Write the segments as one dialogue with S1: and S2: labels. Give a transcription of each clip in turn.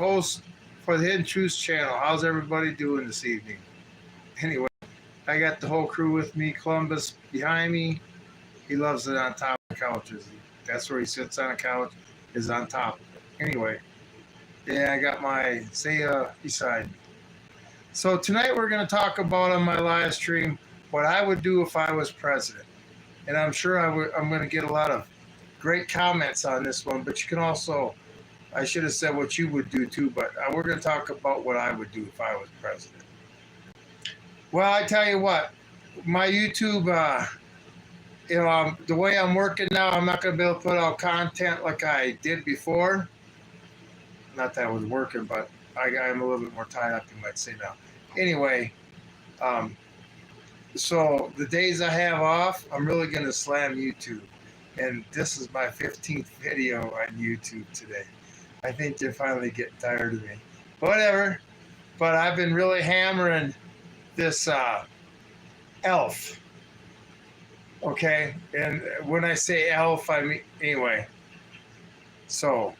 S1: Host for the Hidden Truths channel. How's everybody doing this evening? Anyway, I got the whole crew with me. Columbus behind me. He loves it on top of couches. That's where he sits on a couch, is on top of it. Anyway, yeah, I got my Zaya beside me. So tonight we're going to talk about on my live stream what I would do if I was president. And I'm sure I'm going to get a lot of great comments on this one, but you can also, I should have said what you would do too, but we're going to talk about what I would do if I was president. Well, I tell you what, my YouTube, the way I'm working now, I'm not going to be able to put out content like I did before. Not that I was working, but I'm a little bit more tied up, you might say now. Anyway, so the days I have off, I'm really going to slam YouTube. And this is my 15th video on YouTube today. I think they're finally getting tired of me. Whatever. But I've been really hammering this ELF. Okay? And when I say ELF, I mean, anyway. So,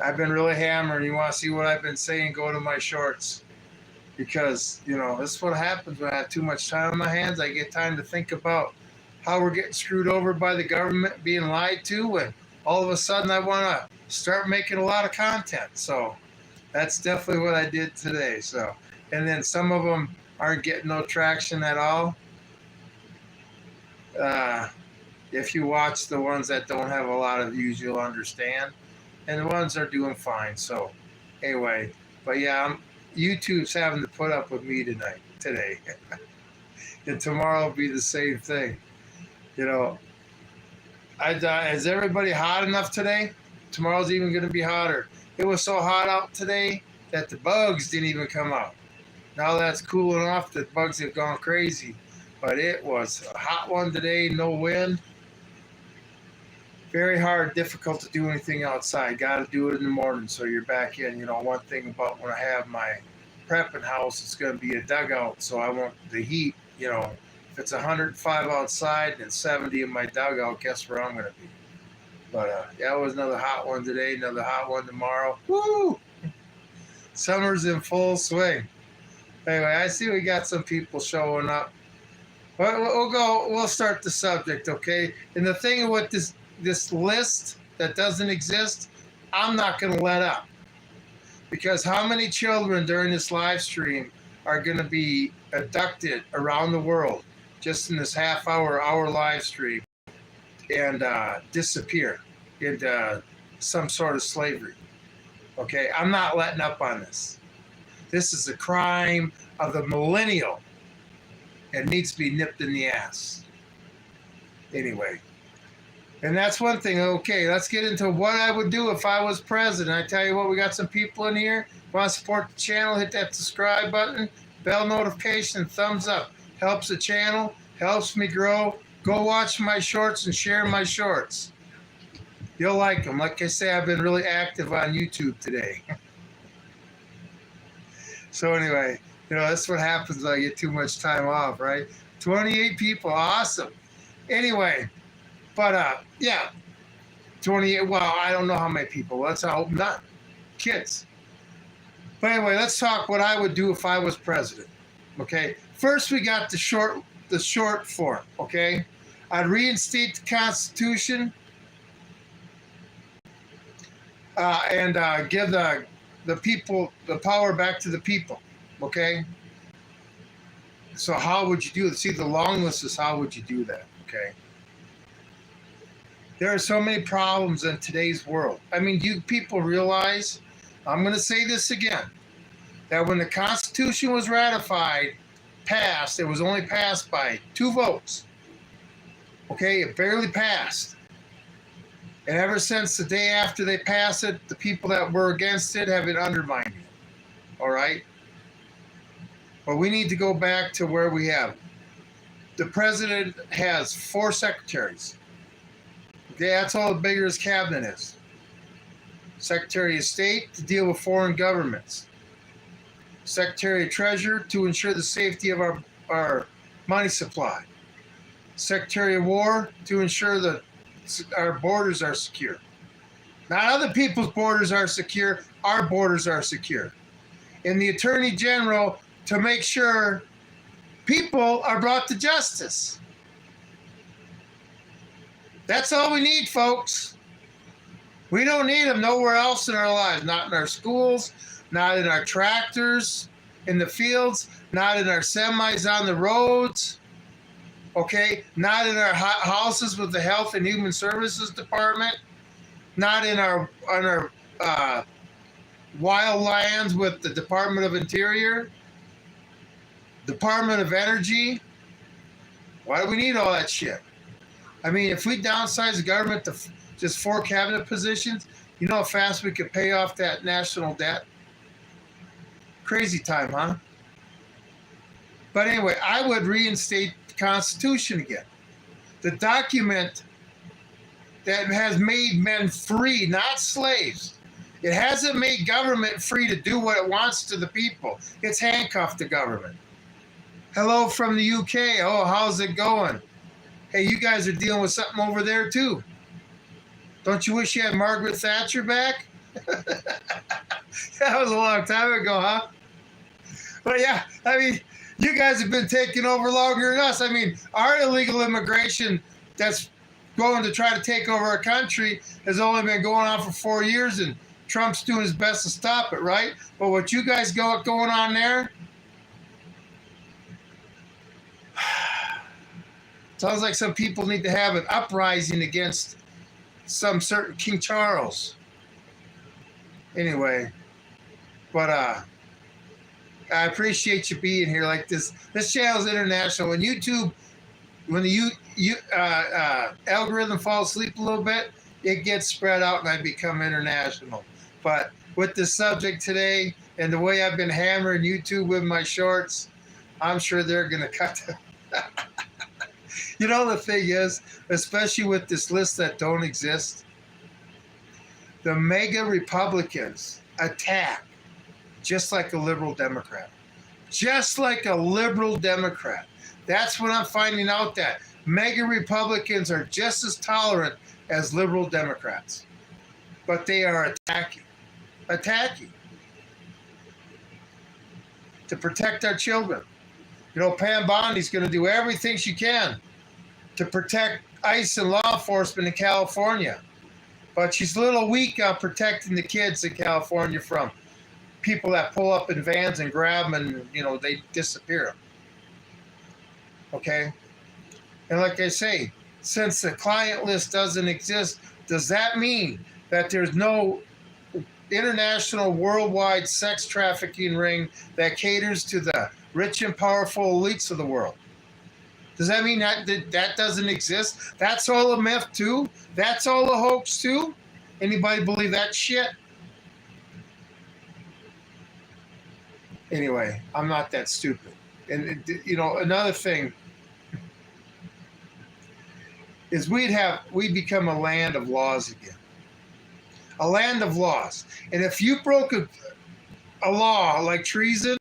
S1: I've been really hammering. You want to see what I've been saying, go to my shorts. Because, this is what happens when I have too much time on my hands. I get time to think about how we're getting screwed over by the government, being lied to, and all of a sudden I want to start making a lot of content. So that's definitely what I did today. So, and then some of them aren't getting no traction at all. If you watch the ones that don't have a lot of views, you'll understand. And the ones that are doing fine. So anyway, but yeah, YouTube's having to put up with me today. And tomorrow will be the same thing. Is everybody hot enough today? Tomorrow's even going to be hotter. It was so hot out today that the bugs didn't even come out. Now that's cooling off, the bugs have gone crazy. But it was a hot one today, no wind. Very hard, difficult to do anything outside. Got to do it in the morning so you're back in. One thing about when I have my prepping house, it's going to be a dugout, so I want the heat, If it's 105 outside and 70 in my dugout, guess where I'm going to be. But yeah, it was another hot one today, another hot one tomorrow. Woo! Summer's in full swing. Anyway, I see we got some people showing up. But we'll start the subject, okay? And the thing with this list that doesn't exist, I'm not going to let up. Because how many children during this live stream are going to be abducted around the world just in this hour live stream and disappear into some sort of slavery? Okay, I'm not letting up on this. This is a crime of the millennial and needs to be nipped in the ass. Anyway, and that's one thing. Okay, let's get into what I would do if I was president. I tell you what, we got some people in here. Want to support the channel, hit that subscribe button, bell notification, thumbs up. Helps the channel, helps me grow. Go watch my shorts and share my shorts. You'll like them. Like I say, I've been really active on YouTube today. So anyway, that's what happens when I get too much time off, right? 28 people, awesome. Anyway, but yeah, 28, well, I don't know how many people. Let's hope not. Kids. But anyway, let's talk what I would do if I was president. Okay? First, we got the short form, okay? I'd reinstate the Constitution and give the people the power back to the people, okay? So how would you do it? See, the long list is how would you do that, okay? There are so many problems in today's world. I mean, do people realize, I'm going to say this again, that when the Constitution was passed, it was only passed by 2 votes. Okay, it barely passed. And ever since the day after they passed it, the people that were against it have been undermining it. All right? But we need to go back to where we have. The president has 4 secretaries. Okay, that's all the bigger his cabinet is. Secretary of State to deal with foreign governments. Secretary of Treasury to ensure the safety of our money supply. Secretary of War to ensure that our borders are secure. Not other people's borders are secure. Our borders are secure. And the Attorney General to make sure people are brought to justice. That's all we need, folks. We don't need them nowhere else in our lives. Not in our schools, not in our tractors in the fields, not in our semis on the roads, okay? Not in our houses with the Health and Human Services Department, not in our wild lands with the Department of Interior, Department of Energy. Why do we need all that shit? I mean, if we downsize the government to just 4 cabinet positions, you know how fast we could pay off that national debt? Crazy time, huh? But anyway, I would reinstate the Constitution again. The document that has made men free, not slaves. It hasn't made government free to do what it wants to the people. It's handcuffed the government. Hello from the UK. Oh, how's it going? Hey, you guys are dealing with something over there too. Don't you wish you had Margaret Thatcher back? That was a long time ago, huh? But yeah, I mean, you guys have been taking over longer than us. I mean, our illegal immigration that's going to try to take over our country has only been going on for 4 years, and Trump's doing his best to stop it, right? But what you guys got going on there, sounds like some people need to have an uprising against some certain King Charles. Anyway, but I appreciate you being here. Like this channel is international. When YouTube, when the algorithm falls asleep a little bit, it gets spread out and I become international. But with the subject today and the way I've been hammering YouTube with my shorts, I'm sure they're going to cut them. You know, the thing is, especially with this list that don't exist, the mega Republicans attack just like a liberal Democrat. Just like a liberal Democrat. That's what I'm finding out, that mega Republicans are just as tolerant as liberal Democrats. But they are attacking to protect our children. You know, Pam Bondi's going to do everything she can to protect ICE and law enforcement in California. But she's a little weak on protecting the kids in California from people that pull up in vans and grab them and, you know, they disappear them. Okay? And like I say, since the client list doesn't exist, does that mean that there's no international worldwide sex trafficking ring that caters to the rich and powerful elites of the world? Does that mean that doesn't exist? That's all a myth too? That's all a hoax too? Anybody believe that shit? Anyway, I'm not that stupid. And, you know, another thing is we'd become a land of laws again. A land of laws. And if you broke a law like treason,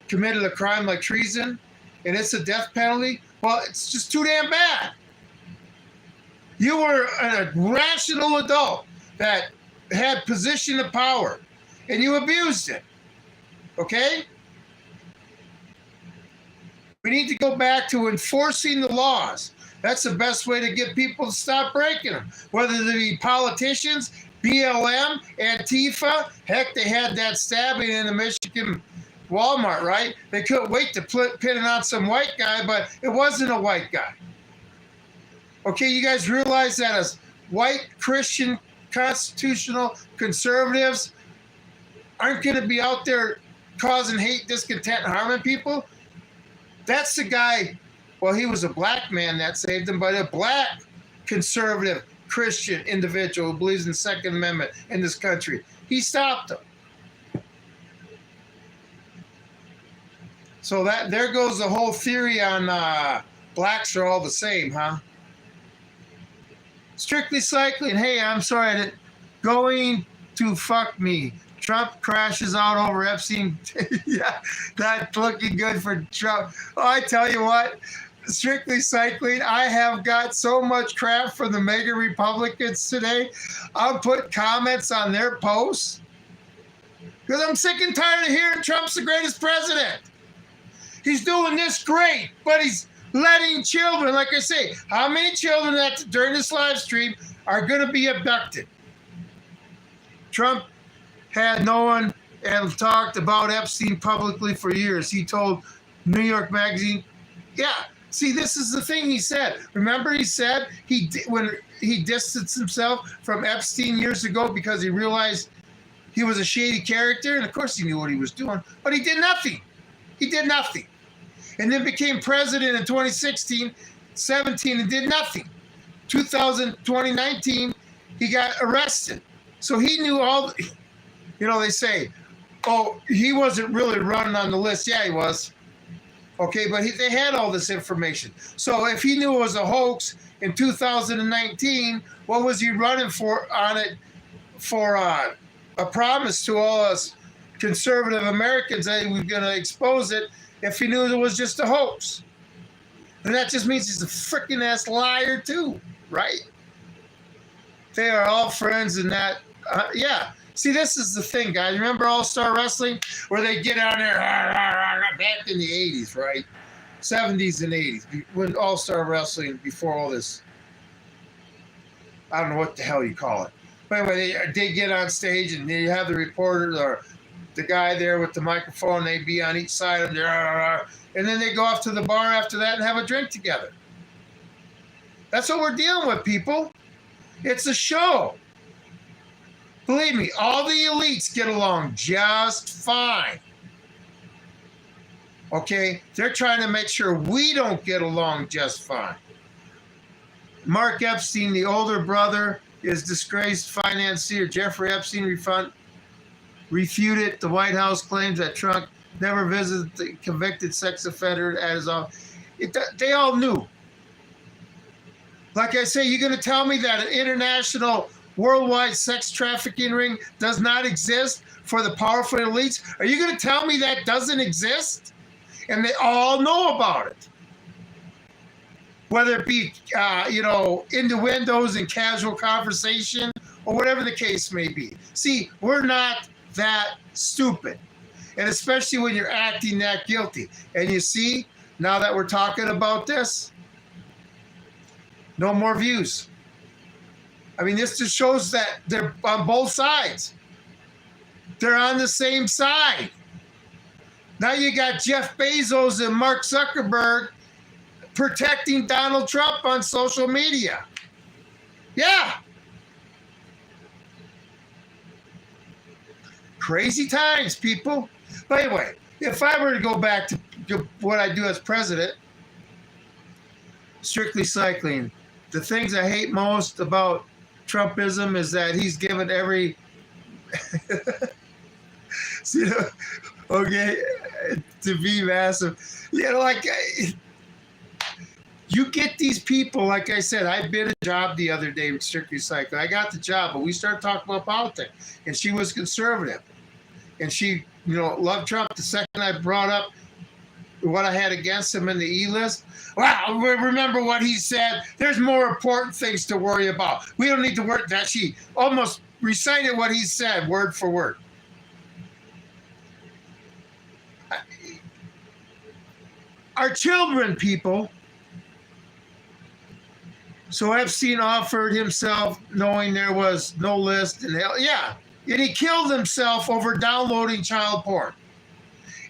S1: committed a crime like treason, and it's a death penalty, well, it's just too damn bad. You were a rational adult that had position of power, and you abused it. Okay? We need to go back to enforcing the laws. That's the best way to get people to stop breaking them. Whether they be politicians, BLM, Antifa, heck, they had that stabbing in the Michigan Walmart, right? They couldn't wait to pin it on some white guy, but it wasn't a white guy. Okay, you guys realize that as white Christian constitutional conservatives aren't going to be out there causing hate, discontent, and harming people? That's the guy, well, he was a black man that saved him, but a black conservative Christian individual who believes in the Second Amendment in this country. He stopped him. So that there goes the whole theory on blacks are all the same, huh? Strictly cycling. Hey, I'm sorry, I didn't. Going to fuck me. Trump crashes out over Epstein. Yeah, that's looking good for Trump. Oh, I tell you what, Strictly Cycling, I have got so much crap from the mega Republicans today. I'll put comments on their posts because I'm sick and tired of hearing Trump's the greatest president. He's doing this great, but he's letting children, like I say, how many children that during this live stream are going to be abducted? Trump had no one and talked about Epstein publicly for years. He told New York Magazine, yeah, see, this is the thing he said. Remember he said when he distanced himself from Epstein years ago because he realized he was a shady character, and of course he knew what he was doing, but he did nothing. He did nothing. And then became president in 2016, 17, and did nothing. 2019, he got arrested. So he knew all, they say, oh, he wasn't really running on the list. Yeah, he was. Okay, but they had all this information. So if he knew it was a hoax in 2019, what was he running for on it for a promise to all us conservative Americans that he was going to expose it if he knew it was just a hoax? And that just means he's a freaking ass liar too, right? They are all friends in that. Yeah. See, this is the thing, guys. Remember All-Star Wrestling? Where they get on there back in the 80s, right? 70s and 80s. When All-Star Wrestling, before all this. I don't know what the hell you call it. But anyway, they get on stage and you have the reporter or the guy there with the microphone. They be on each side of there. And then they go off to the bar after that and have a drink together. That's what we're dealing with, people. It's a show. Believe me, all the elites get along just fine. Okay? They're trying to make sure we don't get along just fine. Mark Epstein, the older brother, is disgraced financier. Jeffrey Epstein refuted the White House claims that Trump never visited the convicted sex offender at his office. They all knew. Like I say, you're going to tell me that an international worldwide sex trafficking ring does not exist for the powerful elites? Are you going to tell me that doesn't exist? And they all know about it. Whether it be, innuendos and casual conversation or whatever the case may be. See, we're not that stupid. And especially when you're acting that guilty. And you see, now that we're talking about this, no more views. I mean, this just shows that they're on both sides. They're on the same side. Now you got Jeff Bezos and Mark Zuckerberg protecting Donald Trump on social media. Yeah. Crazy times, people. But anyway, if I were to go back to what I do as president, Strictly Cycling, the things I hate most about Trumpism is that he's given every to be massive. You get these people, like I said, I bid a job the other day with Strictly Cycling. I got the job, but we started talking about politics, and she was conservative. And she, loved Trump. The second I brought up what I had against him in the E-list, wow, remember what he said? There's more important things to worry about. We don't need to worry. That she almost recited what he said, word for word. Our children, people. So Epstein offered himself knowing there was no list. And he killed himself over downloading child porn.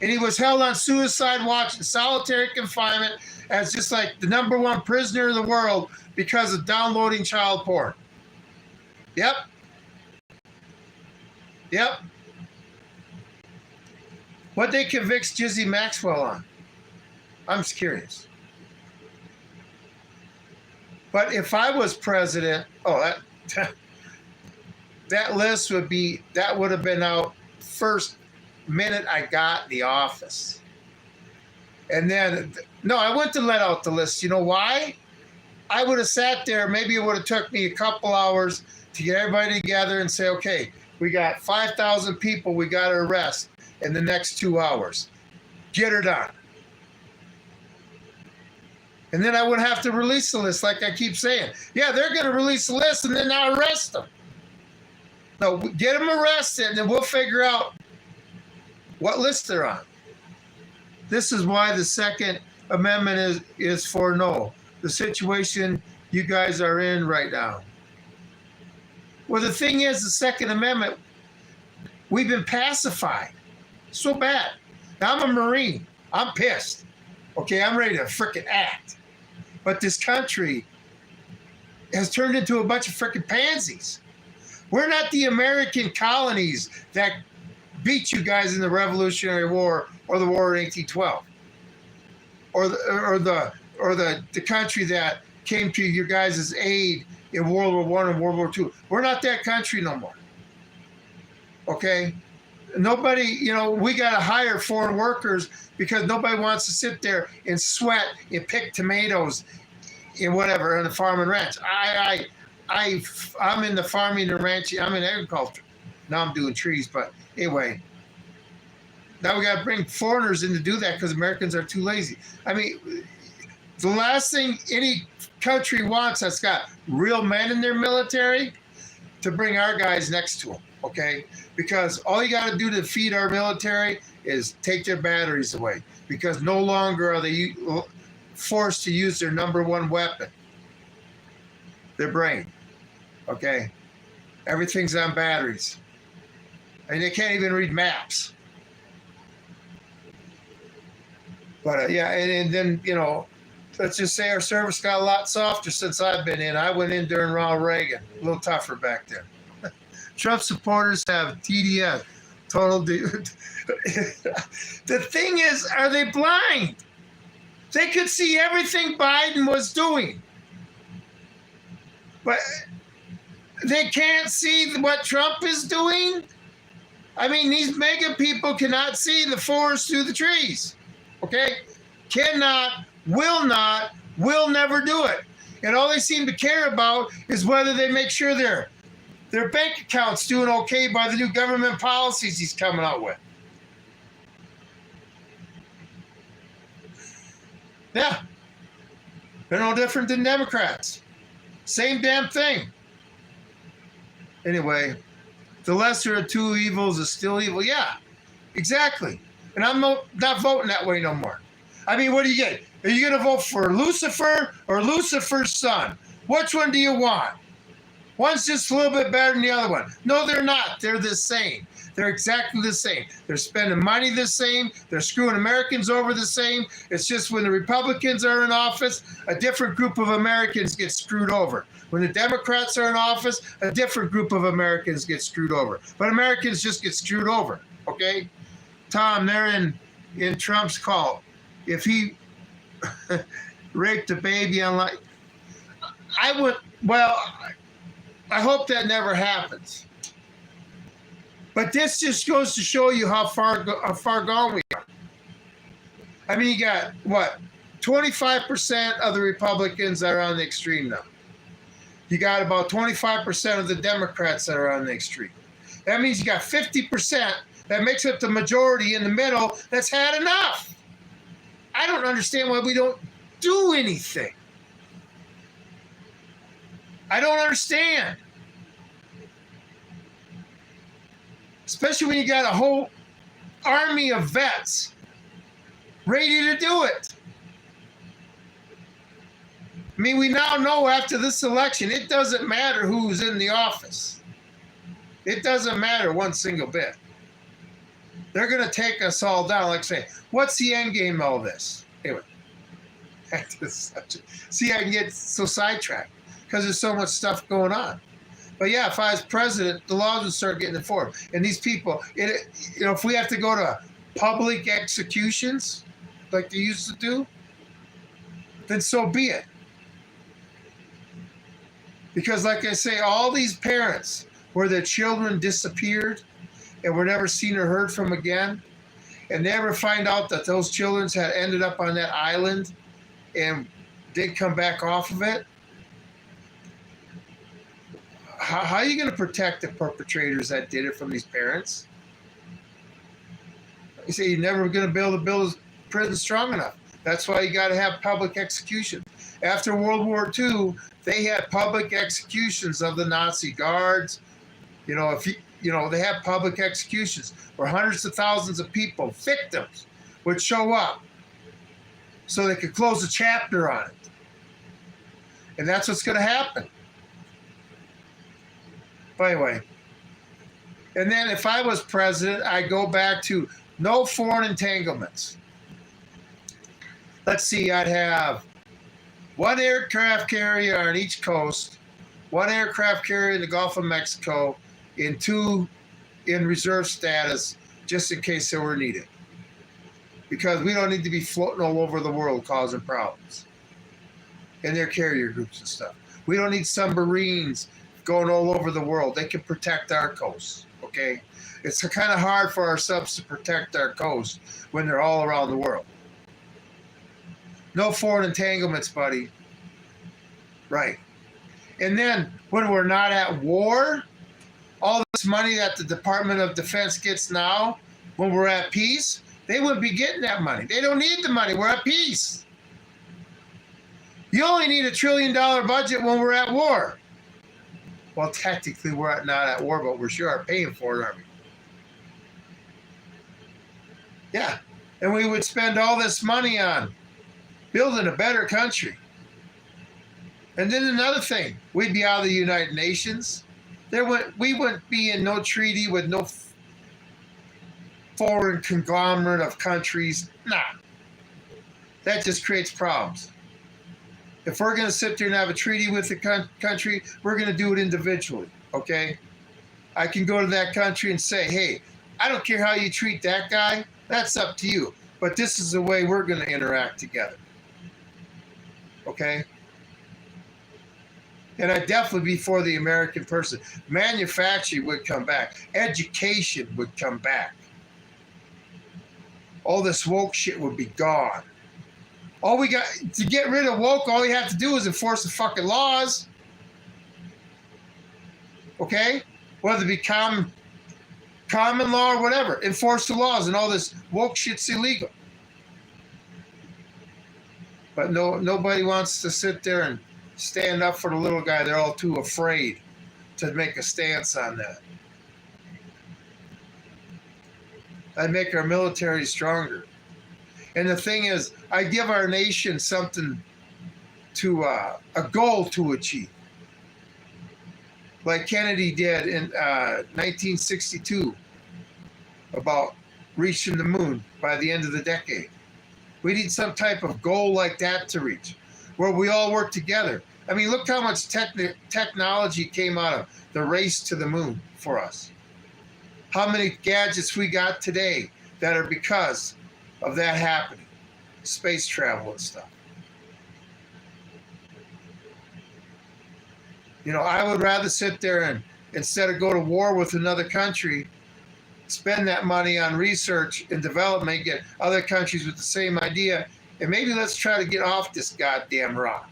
S1: And he was held on suicide watch in solitary confinement as just like the #1 prisoner in the world because of downloading child porn. Yep. What they convict Jizzy Maxwell on? I'm just curious. But if I was president, that list would have been out first minute I got the office. And then, no, I wouldn't have let out the list. You know why? I would have sat there. Maybe it would have took me a couple hours to get everybody together and say, okay, we got 5,000 people we got to arrest in the next 2 hours. Get her done. And then I would have to release the list, like I keep saying. Yeah, they're going to release the list and then not arrest them. No, get them arrested, and then we'll figure out what list they're on. This is why the Second Amendment is for no. The situation you guys are in right now. Well, the thing is, the Second Amendment, we've been pacified so bad. Now, I'm a Marine. I'm pissed. Okay, I'm ready to frickin' act. But this country has turned into a bunch of frickin' pansies. We're not the American colonies that beat you guys in the Revolutionary War or the war in 1812, or the country that came to your guys' aid in World War I and World War II. We're not that country no more. Okay? Nobody, we got to hire foreign workers because nobody wants to sit there and sweat and pick tomatoes and whatever on the farm and ranch. I'm in the farming and ranching. I'm in agriculture. Now I'm doing trees, but anyway. Now we got to bring foreigners in to do that because Americans are too lazy. I mean, the last thing any country wants that's got real men in their military to bring our guys next to them, okay? Because all you got to do to feed our military is take their batteries away, because no longer are they forced to use their number one weapon, their brain, okay? Everything's on batteries. And they can't even read maps. But yeah, and then, let's just say our service got a lot softer since I've been in. I went in during Ronald Reagan, a little tougher back then. Trump supporters have TDS, total. The thing is, are they blind? They could see everything Biden was doing, but they can't see what Trump is doing. I mean, these mega people cannot see the forest through the trees. Okay? Cannot, will not, will never do it. And all they seem to care about is whether they make sure their bank account's doing okay by the new government policies he's coming out with. Yeah. They're no different than Democrats. Same damn thing. Anyway, the lesser of two evils is still evil. Yeah, exactly. And I'm not voting that way no more. I mean, what do you get? Are you going to vote for Lucifer or Lucifer's son? Which one do you want? One's just a little bit better than the other one. No, they're not. They're the same. They're exactly the same. They're spending money the same. They're screwing Americans over the same. It's just when the Republicans are in office, a different group of Americans get screwed over. When the Democrats are in office, a different group of Americans get screwed over. But Americans just get screwed over, okay? Tom, they're in Trump's cult. If he raped a baby online, I hope that never happens. But this just goes to show you how far gone we are. I mean, you got, 25% of the Republicans that are on the extreme now. You got about 25% of the Democrats that are on the extreme. That means you got 50% that makes up the majority in the middle that's had enough. I don't understand why we don't do anything. I don't understand. Especially when you got a whole army of vets ready to do it. I mean, we now know after this election, it doesn't matter who's in the office. It doesn't matter one single bit. They're going to take us all down. Like say, what's the end game of all this? Anyway, see, I can get so sidetracked because there's so much stuff going on. But yeah, if I was president, the laws would start getting enforced. And these people, if we have to go to public executions like they used to do, then so be it. Because like I say, all these parents where their children disappeared and were never seen or heard from again, and they ever find out that those children had ended up on that island and didn't come back off of it, how are you going to protect the perpetrators that did it from these parents? You say you're never going to be able to build a prison strong enough. That's why you got to have public execution. After World War II, they had public executions of the Nazi guards. If they have public executions where hundreds of thousands of people, victims, would show up so they could close a chapter on it. And that's what's going to happen. But anyway, and then if I was president, I'd go back to no foreign entanglements. Let's see, I'd have one aircraft carrier on each coast, one aircraft carrier in the Gulf of Mexico, and two in reserve status just in case they were needed. Because we don't need to be floating all over the world causing problems in their carrier groups and stuff. We don't need submarines going all over the world. They can protect our coast, okay? It's kind of hard for our subs to protect our coast when they're all around the world. No foreign entanglements, buddy. Right. And then when we're not at war, all this money that the Department of Defense gets now, when we're at peace, they wouldn't be getting that money. They don't need the money. We're at peace. You only need $1 trillion budget when we're at war. Well, technically, we're not at war, but we sure are paying for it, aren't we? Yeah. And we would spend all this money on building a better country. And then another thing, we'd be out of the United Nations. We wouldn't be in no treaty with no foreign conglomerate of countries. Nah. That just creates problems. If we're going to sit there and have a treaty with the country, we're going to do it individually, okay? I can go to that country and say, hey, I don't care how you treat that guy. That's up to you. But this is the way we're going to interact together, okay? And I'd definitely be for the American person. Manufacturing would come back. Education would come back. All this woke shit would be gone. All we got to get rid of woke, all you have to do is enforce the fucking laws. Okay? Whether it be common law or whatever. Enforce the laws, and all this woke shit's illegal. But nobody wants to sit there and stand up for the little guy. They're all too afraid to make a stance on that. I'd make our military stronger. And the thing is, I give our nation something to, a goal to achieve. Like Kennedy did in 1962 about reaching the moon by the end of the decade. We need some type of goal like that to reach, where we all work together. I mean, look how much technology came out of the race to the moon for us. How many gadgets we got today that are because of that happening. Space travel and stuff. I would rather sit there and, instead of go to war with another country, spend that money on research and development, get other countries with the same idea, and maybe let's try to get off this goddamn rock.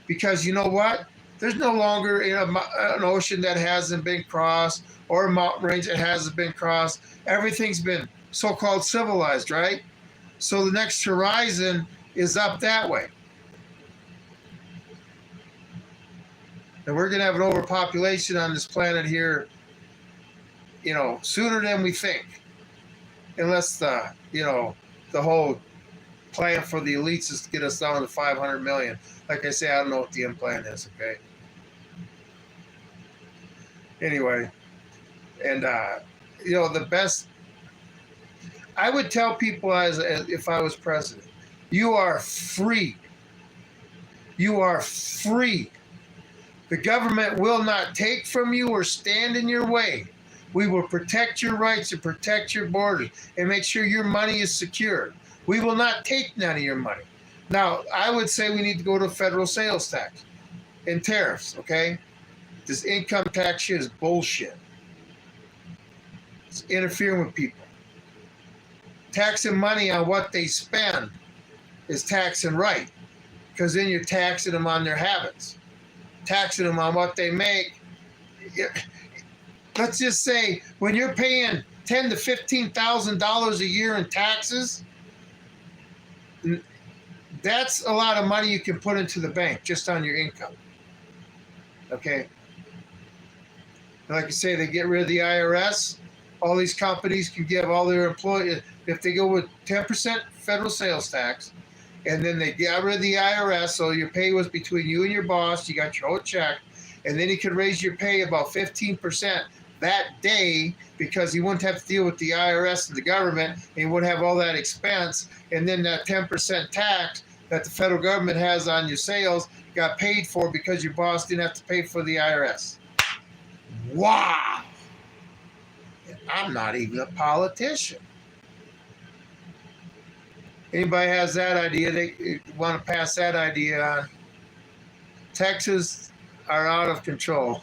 S1: Because you know what? There's no longer an ocean that hasn't been crossed or a mountain range that hasn't been crossed. Everything's been so-called civilized, right? So the next horizon is up that way. And we're going to have an overpopulation on this planet here, sooner than we think. Unless the whole plan for the elites is to get us down to 500 million. Like I say, I don't know what the end plan is, okay? Anyway, and, the best, I would tell people as if I was president, you are free. You are free. The government will not take from you or stand in your way. We will protect your rights and protect your borders and make sure your money is secure. We will not take none of your money. Now, I would say we need to go to federal sales tax and tariffs, okay? This income tax shit is bullshit. It's interfering with people. Taxing money on what they spend is taxing right, because then you're taxing them on their habits. Taxing them on what they make. Let's just say when you're paying $10,000 to $15,000 a year in taxes, That's a lot of money you can put into the bank just on your income. Okay. Like I say, they get rid of the IRS. All these companies can give all their employees, if they go with 10% federal sales tax, and then they got rid of the IRS, so your pay was between you and your boss, you got your own check, and then you could raise your pay about 15% that day because you wouldn't have to deal with the IRS and the government, and you wouldn't have all that expense, and then that 10% tax that the federal government has on your sales got paid for because your boss didn't have to pay for the IRS. Wow! I'm not even a politician. Anybody has that idea, they want to pass that idea on. Texas are out of control.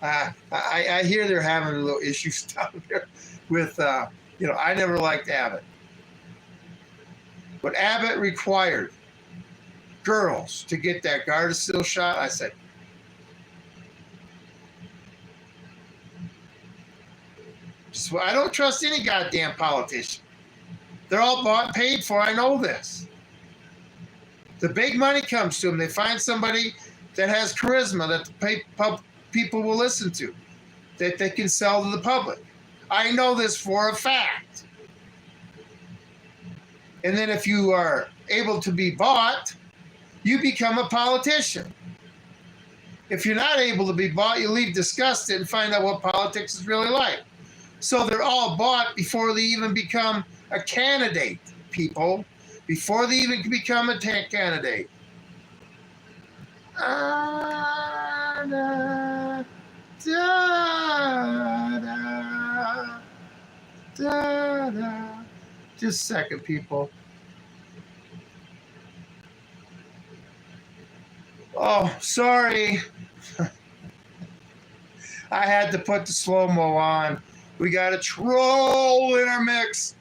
S1: I hear they're having a little issues down there with, I never liked Abbott. But Abbott required girls to get that Gardasil shot. I said, I don't trust any goddamn politician. They're all bought and paid for. I know this. The big money comes to them. They find somebody that has charisma that the people will listen to, that they can sell to the public. I know this for a fact. And then if you are able to be bought, you become a politician. If you're not able to be bought, you leave disgusted and find out what politics is really like. So they're all bought before they even become a candidate, people. Before they even become a candidate. Da, da, da, da, da. Just a second, people. Oh, sorry. I had to put the slow-mo on. We got a troll in our mix.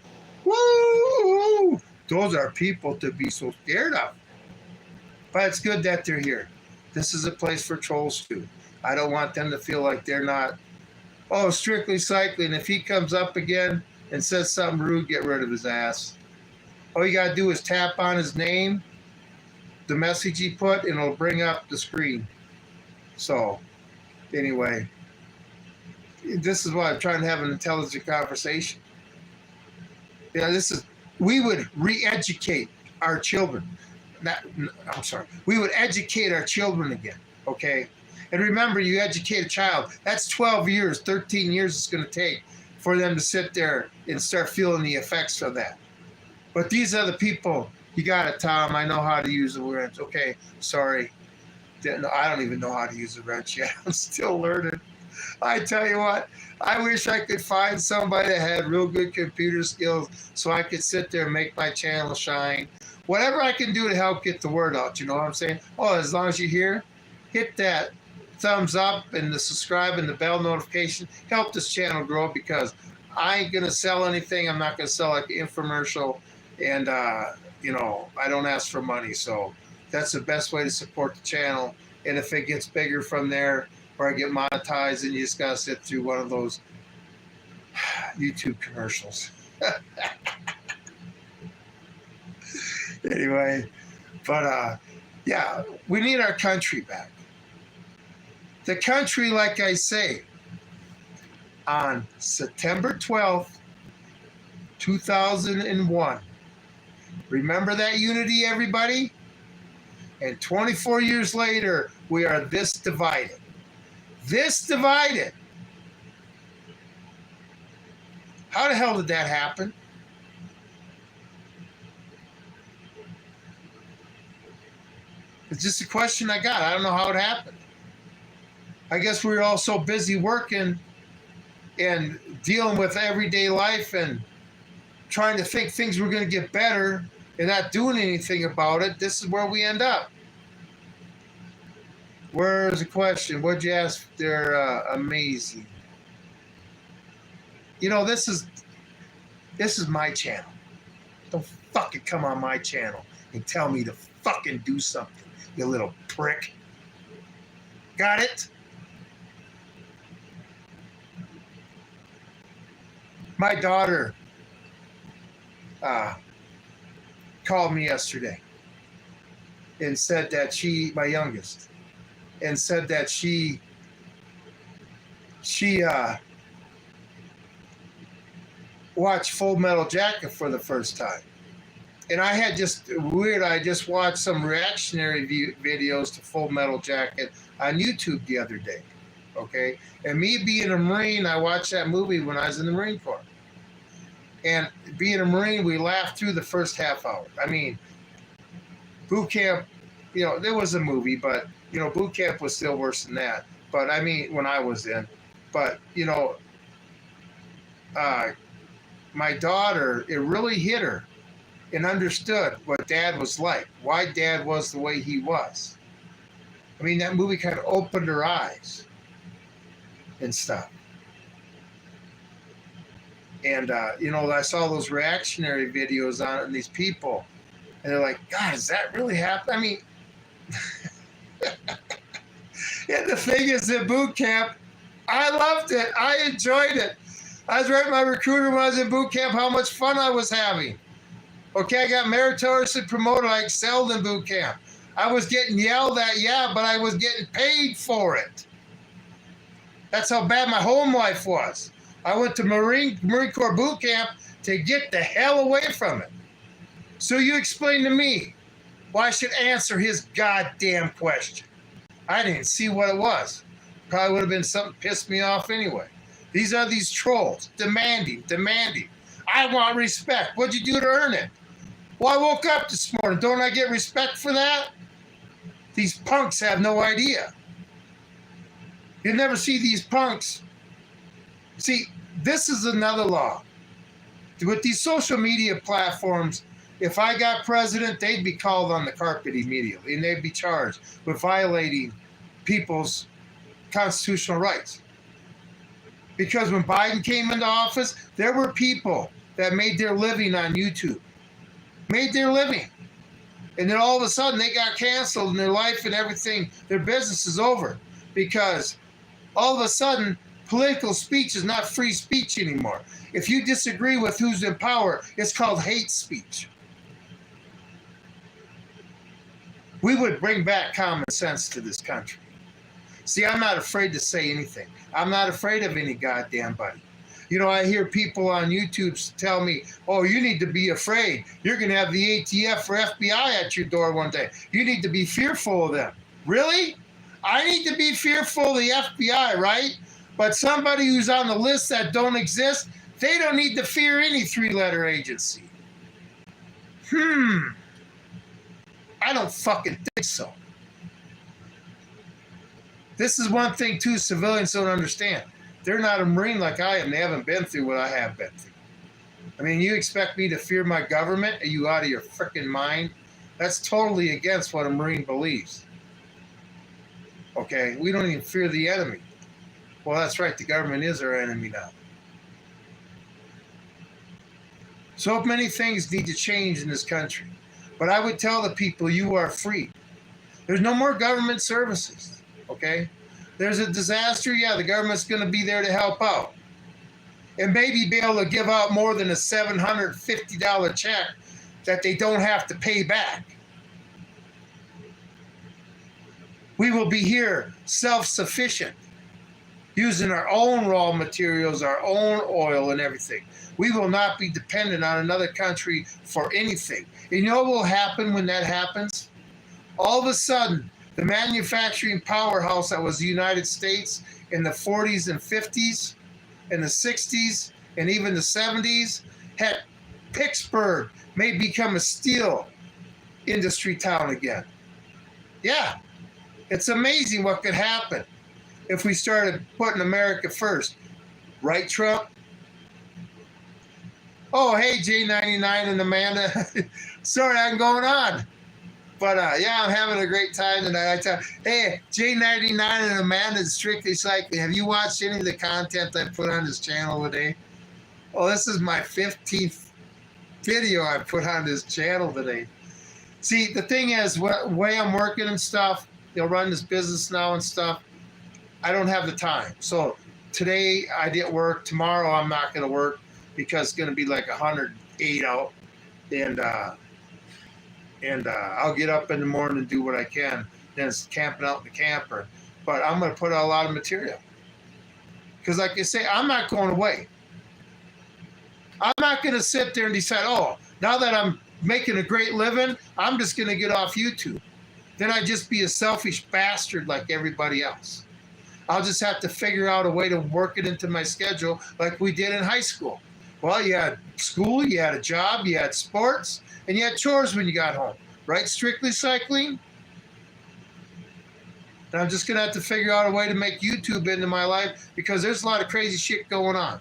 S1: Woo! Those are people to be so scared of. But it's good that they're here. This is a place for trolls too. I don't want them to feel like they're not, Strictly Cycling. If he comes up again and says something rude, get rid of his ass. All you got to do is tap on his name, the message he put, and it'll bring up the screen. So, anyway, this is why I'm trying to have an intelligent conversation. We would re-educate our children. We would educate our children again, okay? And remember, you educate a child, that's 12 years, 13 years it's going to take for them to sit there and start feeling the effects of that. But these are the people, you got it, Tom, I know how to use the wrench. Okay, sorry. I don't even know how to use the wrench yet. I'm still learning. I tell you what, I wish I could find somebody that had real good computer skills so I could sit there and make my channel shine. Whatever I can do to help get the word out, you know what I'm saying? As long as you're here, hit that thumbs up and the subscribe and the bell notification. Help this channel grow because I ain't going to sell anything. I'm not going to sell like an infomercial. And, I don't ask for money. So that's the best way to support the channel. And if it gets bigger from there, or I get monetized, and you just got to sit through one of those YouTube commercials. Anyway, but we need our country back. The country, like I say, on September 12th, 2001. Remember that unity, everybody? And 24 years later, we are this divided. This divided. How the hell did that happen? It's just a question I got. I don't know how it happened. I guess we were all so busy working and dealing with everyday life and trying to think things were going to get better and not doing anything about it. This is where we end up. Where's the question? What'd you ask? They're amazing. This is my channel. Don't fucking come on my channel and tell me to fucking do something, you little prick. Got it? My daughter called me yesterday. and said that my youngest, and said that she watched Full Metal Jacket for the first time. And I just watched some reactionary videos to Full Metal Jacket on YouTube the other day. Okay? And me being a Marine, I watched that movie when I was in the Marine Corps. And being a Marine, we laughed through the first half hour. I mean, boot camp, there was a movie, but, boot camp was still worse than that. But, I mean, when I was in. But, my daughter, it really hit her and understood what Dad was like, why Dad was the way he was. I mean, that movie kind of opened her eyes and stuff. And, I saw those reactionary videos on it and these people, and they're like, God, does that really happen? I mean, and the thing is, at boot camp, I loved it. I enjoyed it. I was writing my recruiter when I was in boot camp how much fun I was having. Okay, I got meritoriously promoted. I excelled in boot camp. I was getting yelled at, yeah, but I was getting paid for it. That's how bad my home life was. I went to Marine Corps boot camp to get the hell away from it. So you explain to me why I should answer his goddamn question. I didn't see what it was. Probably would have been something pissed me off anyway. These are these trolls, demanding. I want respect. What'd you do to earn it? Well, I woke up this morning. Don't I get respect for that? These punks have no idea. You never see these punks. See, this is another law. With these social media platforms, if I got president, they'd be called on the carpet immediately, and they'd be charged with violating people's constitutional rights. Because when Biden came into office, there were people that made their living on YouTube. Made their living. And then all of a sudden they got canceled and their life and everything, their business is over. Because all of a sudden, political speech is not free speech anymore. If you disagree with who's in power, it's called hate speech. We would bring back common sense to this country. See, I'm not afraid to say anything. I'm not afraid of any goddamn body. I hear people on YouTube tell me, oh, you need to be afraid. You're going to have the ATF or FBI at your door one day. You need to be fearful of them. Really? I need to be fearful of the FBI, right? But somebody who's on the list that don't exist, they don't need to fear any three-letter agency. I don't fucking think so. This is one thing, too, civilians don't understand. They're not a Marine like I am. They haven't been through what I have been through. I mean, you expect me to fear my government? Are you out of your freaking mind? That's totally against what a Marine believes. Okay? We don't even fear the enemy. Well, that's right. The government is our enemy now. So many things need to change in this country. But I would tell the people, you are free. There's no more government services. Okay? There's a disaster, yeah, the government's going to be there to help out. And maybe be able to give out more than a $750 check that they don't have to pay back. We will be here self-sufficient, using our own raw materials, our own oil and everything. We will not be dependent on another country for anything. And you know what will happen when that happens? All of a sudden, the manufacturing powerhouse that was the United States in the 40s and 50s and the 60s and even the 70s, had Pittsburgh may become a steel industry town again. Yeah, it's amazing what could happen if we started putting America first. Right, Trump? Oh, hey, J99 and Amanda. Sorry, I'm going on. But, yeah, I'm having a great time tonight. Hey, J99 and Amanda Strictly Cycling. Have you watched any of the content I put on this channel today? Oh, this is my 15th video I put on this channel today. See, the thing is, the way I'm working and stuff, run this business now and stuff, I don't have the time. So today I didn't work. Tomorrow I'm not going to work because it's going to be like 108 out. And and I'll get up in the morning and do what I can. Then it's camping out in the camper, but I'm going to put out a lot of material because, like I say, I'm not going away. I'm not going to sit there and decide, oh, now that I'm making a great living, I'm just going to get off YouTube. Then I'd just be a selfish bastard like everybody else. I'll just have to figure out a way to work it into my schedule like we did in high school. Well, you had school, you had a job, you had sports, and you had chores when you got home, right? Strictly Cycling. And I'm just going to have to figure out a way to make YouTube into my life because there's a lot of crazy shit going on.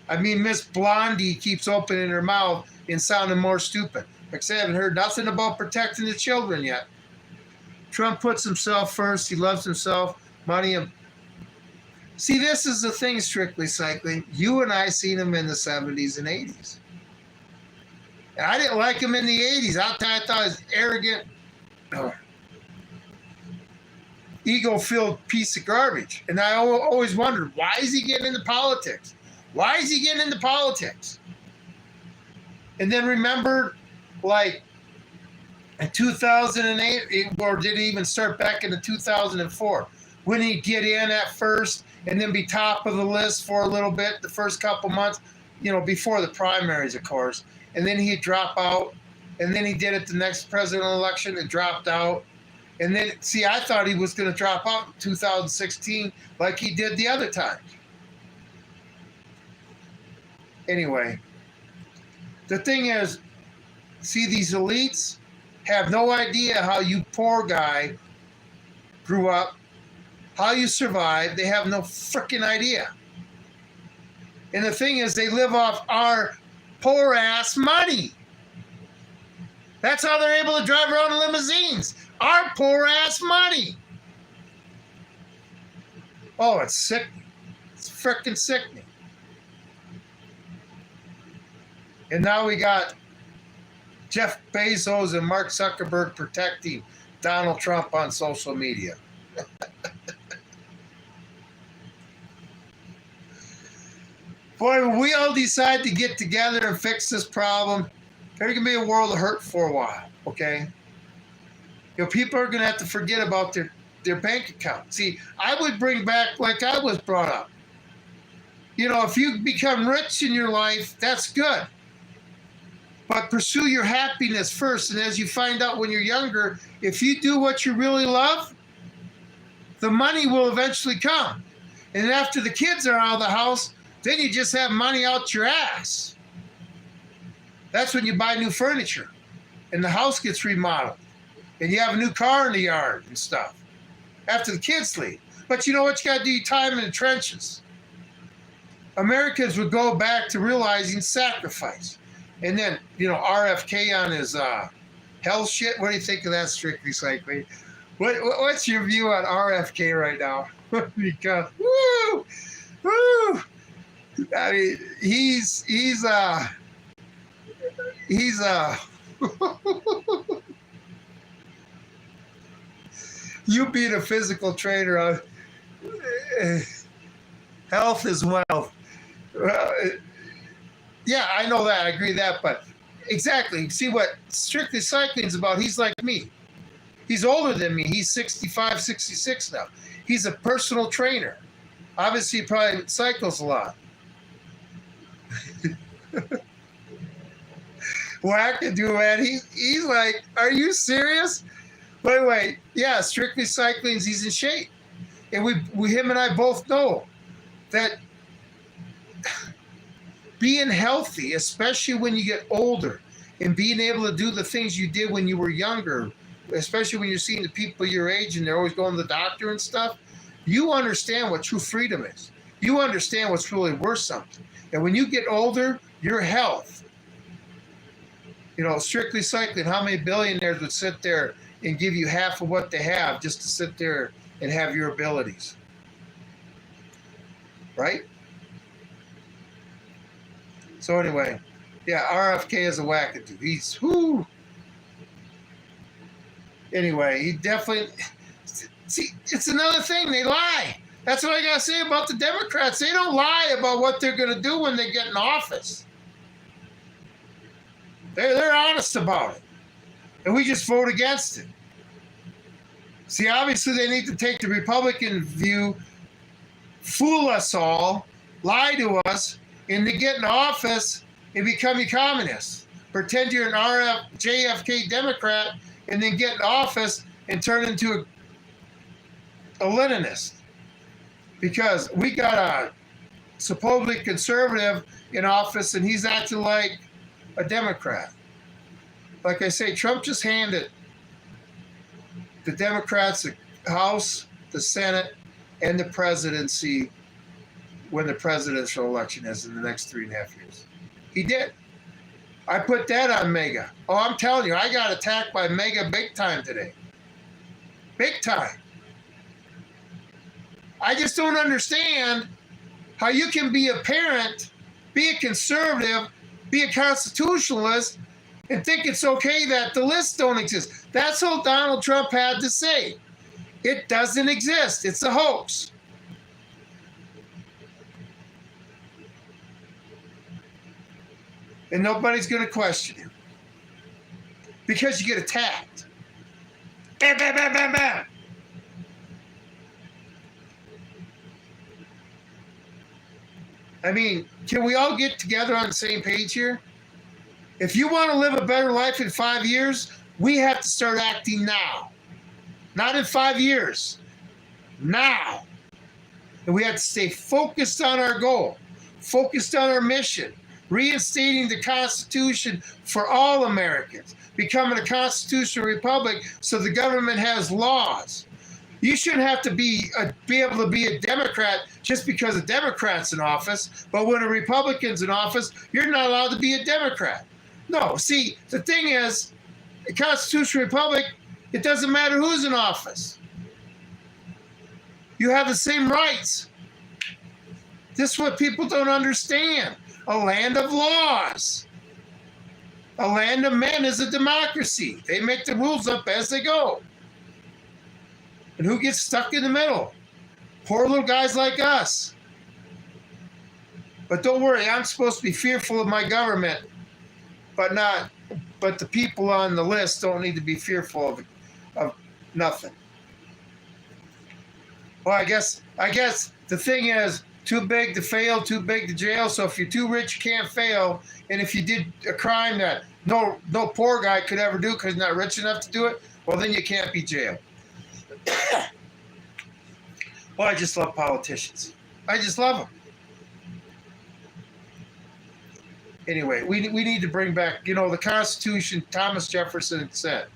S1: I mean, Miss Blondie keeps opening her mouth and sounding more stupid. Like I said, I haven't heard nothing about protecting the children yet. Trump puts himself first. He loves himself. Money. See, this is the thing, Strictly Cycling. You and I seen him in the 70s and 80s. And I didn't like him in the 80s. I thought he was arrogant, ego-filled piece of garbage. And I always wondered, why is he getting into politics? Why is he getting into politics? And then remember, like, in 2008, or did he even start back into 2004? When he'd get in at first and then be top of the list for a little bit, the first couple months, before the primaries, of course. And then he'd drop out. And then he did it the next presidential election and dropped out. And then, see, I thought he was going to drop out in 2016 like he did the other times. Anyway, the thing is, see, these elites have no idea how you poor guy grew up, how you survived. They have no freaking idea. And the thing is, they live off our poor ass money. That's how they're able to drive around in limousines. Our poor ass money. Oh, it's sickening. It's freaking sickening. And now we got Jeff Bezos and Mark Zuckerberg protecting Donald Trump on social media. Boy, when we all decide to get together and fix this problem, there's going to be a world of hurt for a while, okay? People are going to have to forget about their bank account. See, I would bring back like I was brought up. If you become rich in your life, that's good. But pursue your happiness first. And as you find out when you're younger, if you do what you really love, the money will eventually come. And after the kids are out of the house, then you just have money out your ass. That's when you buy new furniture and the house gets remodeled and you have a new car in the yard and stuff after the kids leave. But you know what? You got to do your time in the trenches. Americans would go back to realizing sacrifice. And then, RFK on his health shit. What do you think of that, Strictly Cycling? What's your view on RFK right now? Because, woo! I mean, he's you being a physical trainer, health is wealth. Yeah, I know that. I agree with that. But exactly. See what Strictly Cycling is about? He's like me. He's older than me. He's 65, 66 now. He's a personal trainer. Obviously, he probably cycles a lot. Wackadoo, man. He's like, are you serious? Wait. Yeah, Strictly Cycling, he's in shape. And him and I both know that being healthy, especially when you get older, and being able to do the things you did when you were younger, especially when you're seeing the people your age and they're always going to the doctor and stuff, you understand what true freedom is. You understand what's really worth something. And when you get older, your health, Strictly Cycling, how many billionaires would sit there and give you half of what they have just to sit there and have your abilities? Right? So anyway, yeah, RFK is a wackadoo. He's, whoo. Anyway, he definitely, see, it's another thing. They lie. That's what I got to say about the Democrats. They don't lie about what they're going to do when they get in office. They're honest about it. And we just vote against it. See, obviously they need to take the Republican view, fool us all, lie to us, and to get in office and become a communist. Pretend you're an JFK Democrat and then get in office and turn into a Leninist. Because we got a supposedly conservative in office and he's acting like a Democrat. Like I say, Trump just handed the Democrats the House, the Senate, and the presidency when the presidential election is in the next 3.5 years. He did. I put that on MAGA. Oh, I'm telling you, I got attacked by MAGA big time today. Big time. I just don't understand how you can be a parent, be a conservative, be a constitutionalist, and think it's okay that the lists don't exist. That's all Donald Trump had to say. It doesn't exist. It's a hoax. And nobody's going to question him. Because you get attacked. Bam, bam, bam, bam, bam. I mean, can we all get together on the same page here? If you want to live a better life in 5 years, we have to start acting now. Not in 5 years. Now. And we have to stay focused on our goal, focused on our mission, reinstating the Constitution for all Americans, becoming a constitutional republic so the government has laws. You shouldn't have to be able to be a Democrat just because a Democrat's in office, but when a Republican's in office, you're not allowed to be a Democrat. No, see, the thing is, a constitutional republic, it doesn't matter who's in office. You have the same rights. This is what people don't understand. A land of laws. A land of men is a democracy. They make the rules up as they go. And who gets stuck in the middle? Poor little guys like us. But don't worry, I'm supposed to be fearful of my government, but the people on the list don't need to be fearful of nothing. Well, I guess the thing is, too big to fail, too big to jail. So if you're too rich, you can't fail. And if you did a crime that no poor guy could ever do because he's not rich enough to do it, well, then you can't be jailed. Well, I just love politicians. I just love them. Anyway, we need to bring back, the Constitution. Thomas Jefferson said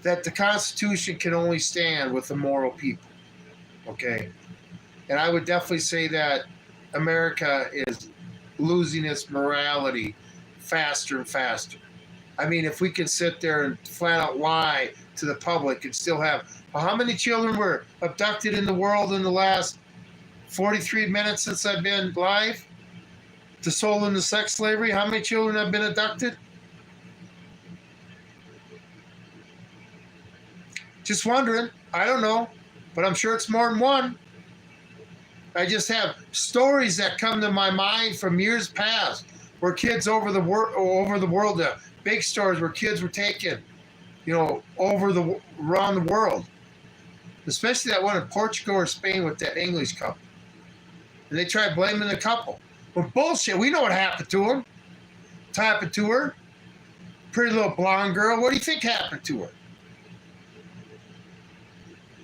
S1: that the Constitution can only stand with the moral people. Okay? And I would definitely say that America is losing its morality faster and faster. I mean, if we can sit there and flat out lie to the public and still have, how many children were abducted in the world in the last 43 minutes since I've been live? To sold into sex slavery? How many children have been abducted? Just wondering. I don't know. But I'm sure it's more than one. I just have stories that come to my mind from years past where kids over the world, big stories where kids were taken, around the world. Especially that one in Portugal or Spain with that English couple. And they tried blaming the couple. Well, bullshit. We know what happened to him. What happened to her? Pretty little blonde girl. What do you think happened to her?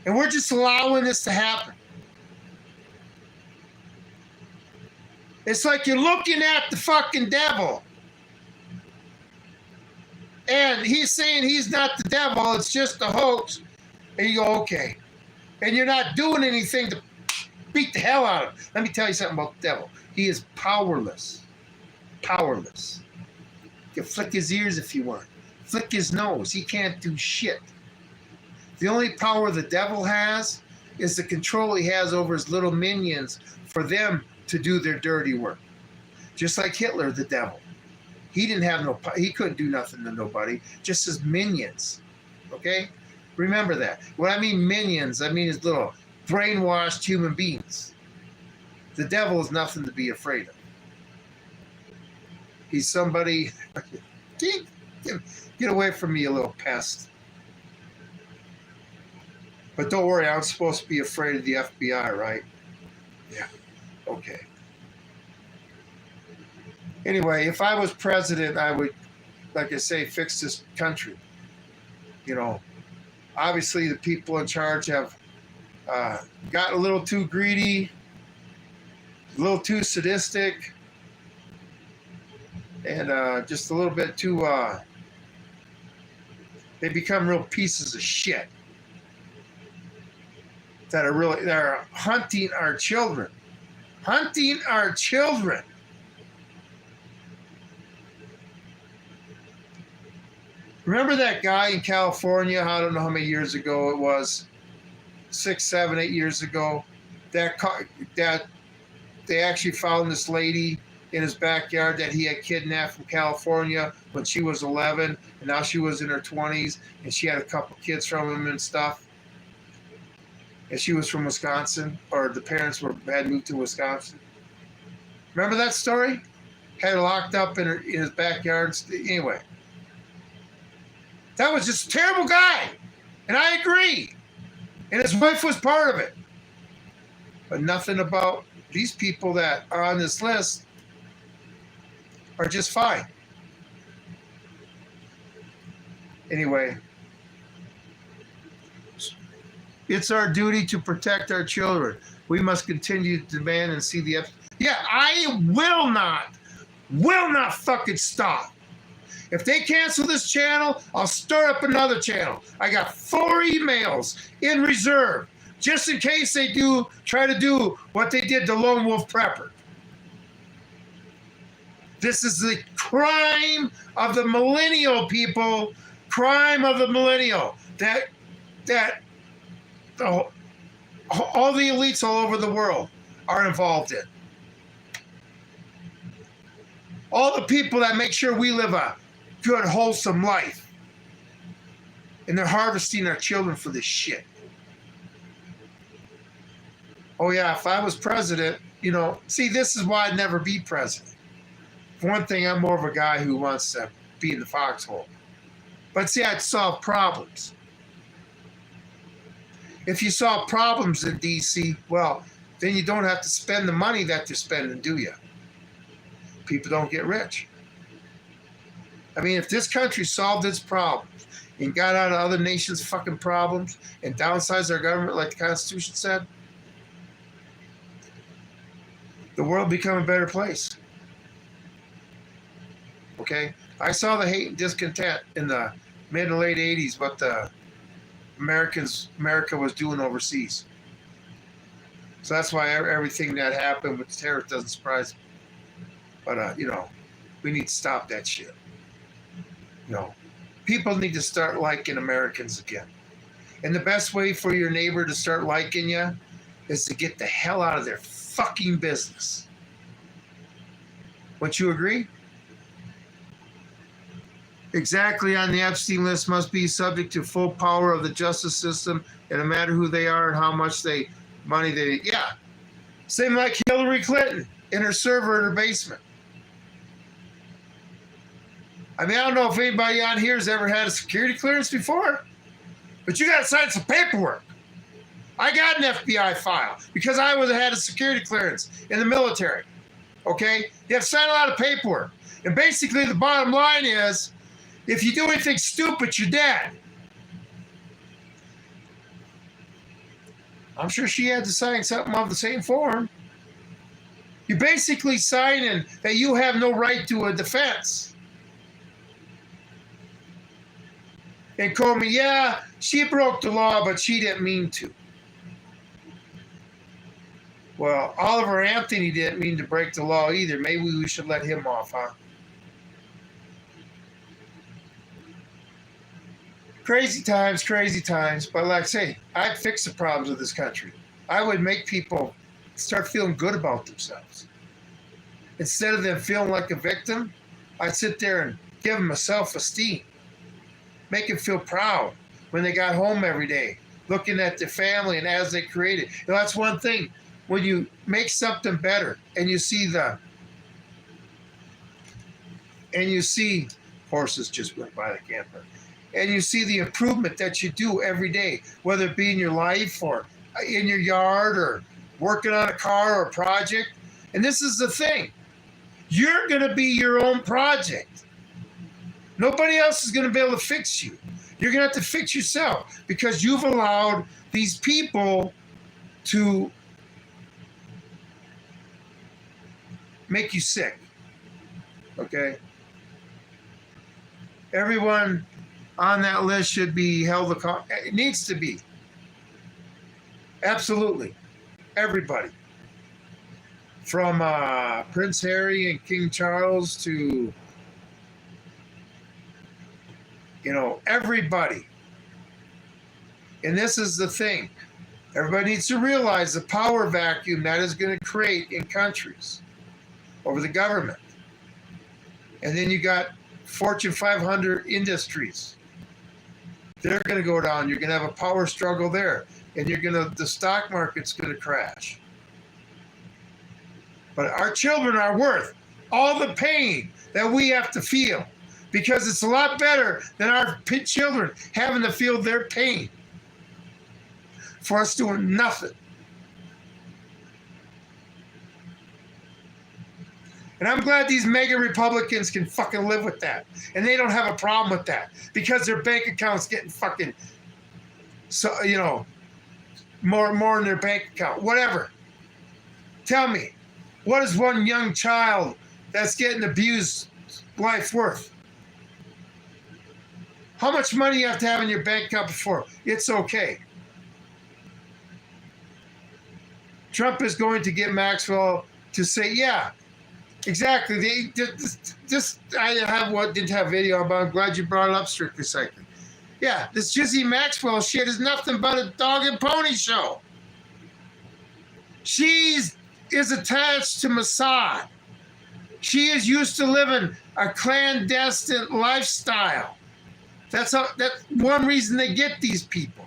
S1: And we're just allowing this to happen. It's like you're looking at the fucking devil. And he's saying he's not the devil. It's just a hoax. And you go, okay. And you're not doing anything to beat the hell out of him. Let me tell you something about the devil. He is powerless. Powerless. You can flick his ears if you want. Flick his nose. He can't do shit. The only power the devil has is the control he has over his little minions for them to do their dirty work. Just like Hitler, the devil. He didn't have he couldn't do nothing to nobody, just his minions. Okay? Remember that. When I mean minions, I mean his little brainwashed human beings. The devil is nothing to be afraid of. He's somebody, Get away from me, you little pest. But don't worry, I'm supposed to be afraid of the FBI, right? Yeah. Okay. Anyway, if I was president, I would, like I say, fix this country. You know, obviously the people in charge have got a little too greedy, a little too sadistic, and just a little bit too, they become real pieces of shit that are hunting our children. Hunting our children. Remember that guy in California? I don't know how many years ago it was, 6, 7, 8 years ago. That they actually found this lady in his backyard that he had kidnapped from California when she was 11, and now she was in her 20s, and she had a couple kids from him and stuff. And she was from Wisconsin, or the parents had moved to Wisconsin. Remember that story? Had her locked up in his backyard. Anyway. That was just a terrible guy. And I agree. And his wife was part of it. But nothing about these people that are on this list are just fine. Anyway, it's our duty to protect our children. We must continue to demand and see the... Yeah, I will not fucking stop. If they cancel this channel, I'll start up another channel. I got 4 emails in reserve, just in case they try to do what they did to Lone Wolf Prepper. This is the crime of the millennial, people. Crime of the millennial. That all the elites all over the world are involved in. All the people that make sure we live a good, wholesome life. And they're harvesting our children for this shit. Oh yeah, if I was president, see, this is why I'd never be president. For one thing, I'm more of a guy who wants to be in the foxhole. But see, I'd solve problems. If you solve problems in D.C., well, then you don't have to spend the money that they're spending, do you? People don't get rich. I mean, if this country solved its problems and got out of other nations' fucking problems and downsized our government like the Constitution said, the world would become a better place. Okay? I saw the hate and discontent in the mid and late 80s, what the America was doing overseas. So that's why everything that happened with the terrorists doesn't surprise me. But, we need to stop that shit. People need to start liking Americans again. And the best way for your neighbor to start liking you is to get the hell out of their fucking business. Wouldn't you agree? Exactly on the Epstein list must be subject to full power of the justice system, and no matter who they are and how much money they... Yeah. Same like Hillary Clinton in her server in her basement. I mean, I don't know if anybody on here has ever had a security clearance before, but you got to sign some paperwork. I got an FBI file because I had a security clearance in the military. Okay? You have to sign a lot of paperwork. And basically the bottom line is, if you do anything stupid, you're dead. I'm sure she had to sign something of the same form. You're basically signing that you have no right to a defense. And Comey, yeah, she broke the law, but she didn't mean to. Well, Oliver Anthony didn't mean to break the law either. Maybe we should let him off, huh? Crazy times. But like I say, I'd fix the problems of this country. I would make people start feeling good about themselves. Instead of them feeling like a victim, I'd sit there and give them a self-esteem. Make them feel proud when they got home every day, looking at their family and as they created. That's one thing. When you make something better and you see horses just went by the camper. And you see the improvement that you do every day, whether it be in your life or in your yard or working on a car or a project. And this is the thing. You're going to be your own project. Nobody else is going to be able to fix you. You're going to have to fix yourself because you've allowed these people to make you sick. Okay? Everyone on that list should be held accountable. It needs to be. Absolutely. Everybody. From Prince Harry and King Charles to, everybody. And this is the thing. Everybody needs to realize the power vacuum that is going to create in countries over the government. And then you got Fortune 500 industries. They're going to go down. You're going to have a power struggle there. And the stock market's going to crash. But our children are worth all the pain that we have to feel because it's a lot better than our children having to feel their pain for us doing nothing. And I'm glad these mega Republicans can fucking live with that. And they don't have a problem with that because their bank account's getting fucking, more in their bank account. Whatever. Tell me, what is one young child that's getting abused life worth? How much money you have to have in your bank account before it's okay? Trump is going to get Maxwell to say, yeah, exactly. I didn't have video, but I'm glad you brought it up, Strictly Cycling. Yeah, this Jizzy Maxwell shit is nothing but a dog and pony show. She is attached to Mossad. She is used to living a clandestine lifestyle. That's one reason they get these people.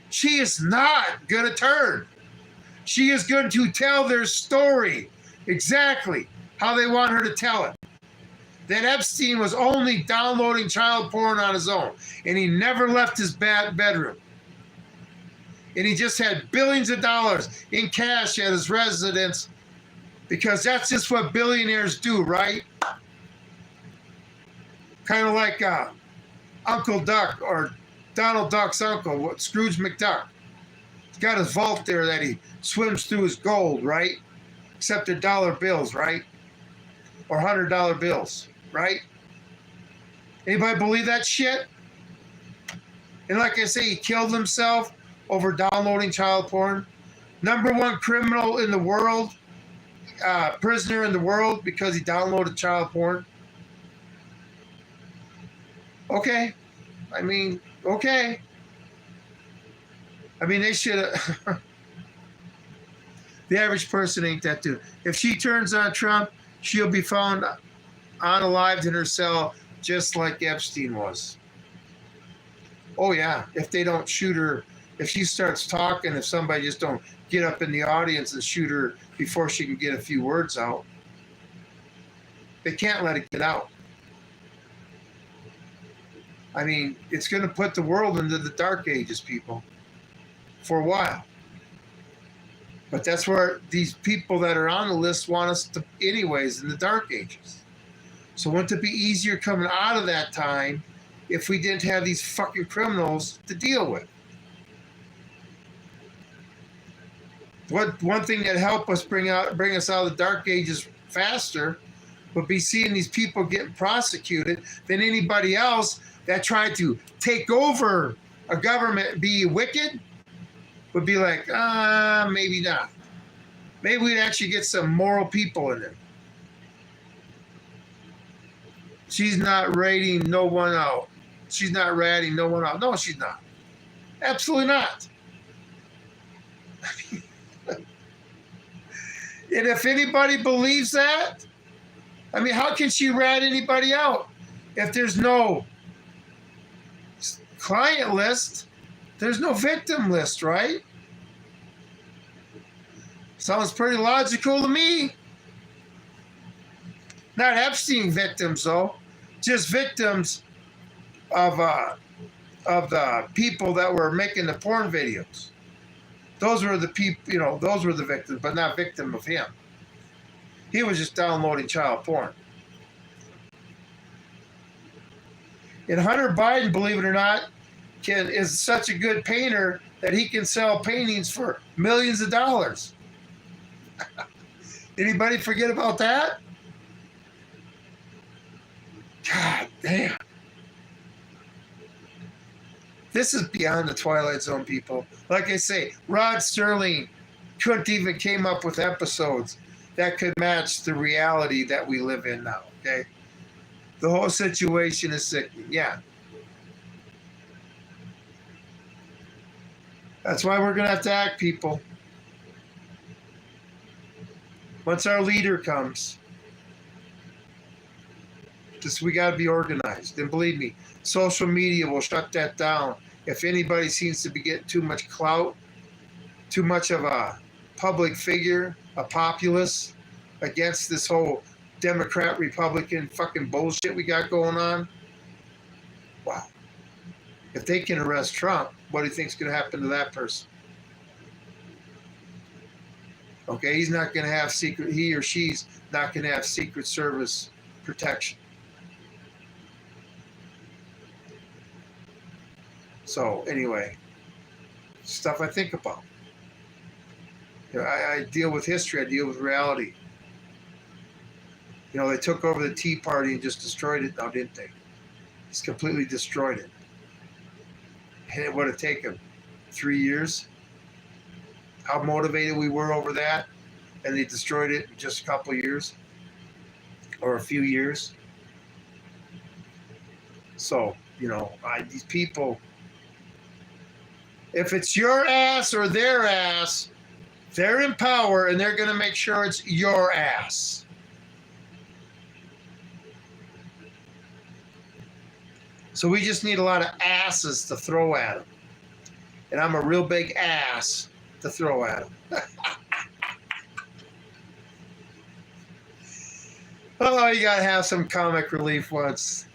S1: She is not going to turn. She is going to tell their story exactly how they want her to tell it. That Epstein was only downloading child porn on his own, and he never left his bedroom. And he just had billions of dollars in cash at his residence because that's just what billionaires do, right? Kind of like Uncle Duck or Donald Duck's uncle, Scrooge McDuck. He's got his vault there that he swims through his gold, right? Except they're dollar bills, right? Or $100 bills, right? Anybody believe that shit? And like I say, he killed himself over downloading child porn. Number one criminal in the world, prisoner in the world because he downloaded child porn. Okay. Okay. They should have. The average person ain't that dude. If she turns on Trump, she'll be found unalived in her cell just like Epstein was. Oh, yeah. If they don't shoot her, if she starts talking, if somebody just don't get up in the audience and shoot her before she can get a few words out, they can't let it get out. It's going to put the world into the dark ages, people, for a while. But that's where these people that are on the list want us to, anyways, in the dark ages. So wouldn't it be easier coming out of that time if we didn't have these fucking criminals to deal with? One thing that helped us bring us out of the dark ages faster would be seeing these people getting prosecuted than anybody else that tried to take over a government and be wicked would be like, maybe not. Maybe we'd actually get some moral people in there. She's not rating no one out. She's not ratting no one out. No, she's not. Absolutely not. And if anybody believes that, how can she rat anybody out? If there's no client list, there's no victim list, right? Sounds pretty logical to me. Not Epstein victims, though. just victims of the people that were making the porn videos. Those were the people, those were the victims, but not victim of him. He was just downloading child porn. And Hunter Biden, believe it or not, is such a good painter that he can sell paintings for millions of dollars. Anybody forget about that? God damn. This is beyond the Twilight Zone, people. Like I say, Rod Serling couldn't even came up with episodes that could match the reality that we live in now, okay? The whole situation is sickening, yeah. That's why we're going to have to act, people. Once our leader comes, we got to be organized. And believe me, social media will shut that down. If anybody seems to be getting too much clout, too much of a public figure, a populace against this whole Democrat, Republican fucking bullshit we got going on, wow. If they can arrest Trump, what do you think's going to happen to that person? Okay, he's not going to have he or she's not going to have Secret Service protection. So anyway, stuff I think about. I deal with history. I deal with reality. They took over the Tea Party and just destroyed it now, didn't they? Just completely destroyed it. And it would have taken 3 years. How motivated we were over that. And they destroyed it in just a couple of years. Or a few years. So, these people, if it's your ass or their ass, they're in power and they're going to make sure it's your ass. So we just need a lot of asses to throw at them. And I'm a real big ass to throw at them. Oh, you got to have some comic relief once.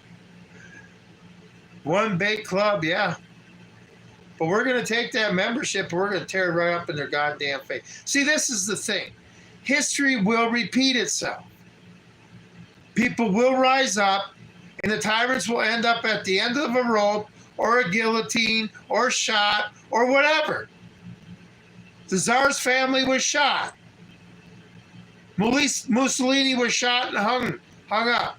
S1: One big club, yeah. But we're going to take that membership and we're going to tear it right up in their goddamn face. See, this is the thing. History will repeat itself. People will rise up and the tyrants will end up at the end of a rope or a guillotine or shot or whatever. The Tsar's family was shot. Mussolini was shot and hung up.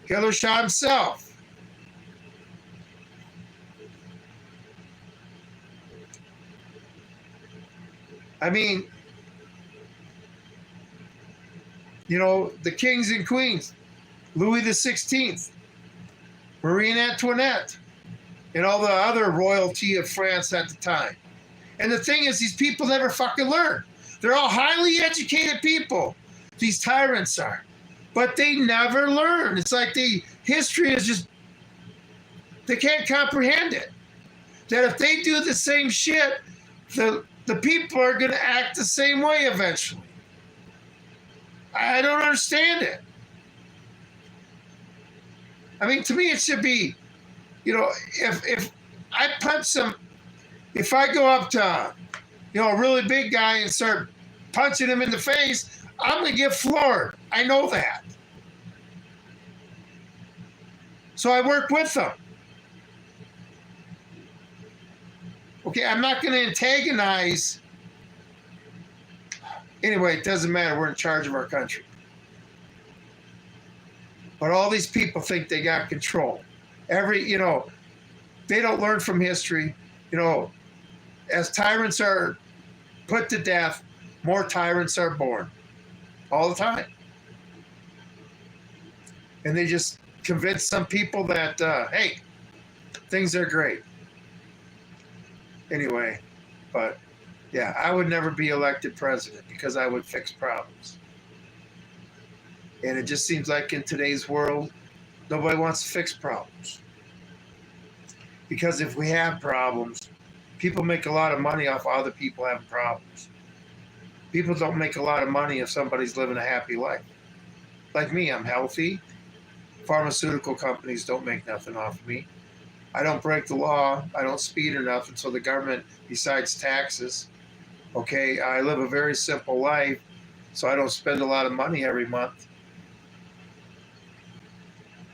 S1: Hitler shot himself. I mean, the kings and queens, Louis XVI, Marie Antoinette, and all the other royalty of France at the time. And the thing is, these people never fucking learn. They're all highly educated people. These tyrants are. But they never learn. It's like history is just, they can't comprehend it. That if they do the same shit, the people are going to act the same way eventually. I don't understand it. I mean, to me, it should be, if I punch if I go up to, a really big guy and start punching him in the face, I'm going to get floored. I know that. So I work with them. Okay, I'm not going to antagonize. Anyway, it doesn't matter. We're in charge of our country. But all these people think they got control. They don't learn from history. As tyrants are put to death, more tyrants are born. All the time. And they just convince some people that, hey, things are great. Anyway, but yeah, I would never be elected president because I would fix problems. And it just seems like in today's world, nobody wants to fix problems. Because if we have problems, people make a lot of money off other people having problems. People don't make a lot of money if somebody's living a happy life. Like me, I'm healthy, Pharmaceutical companies don't make nothing off of me. I don't break the law. I don't speed or nothing. So the government decides taxes. Okay, I live a very simple life, so I don't spend a lot of money every month.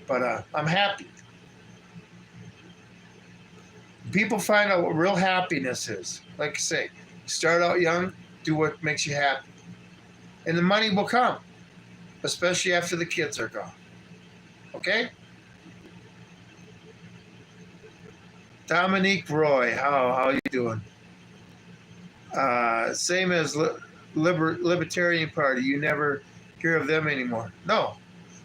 S1: But I'm happy. People find out what real happiness is. Like I say, start out young, do what makes you happy. And the money will come, especially after the kids are gone. Okay? Dominique Roy, how you doing? Same as Libertarian Party. You never hear of them anymore. No.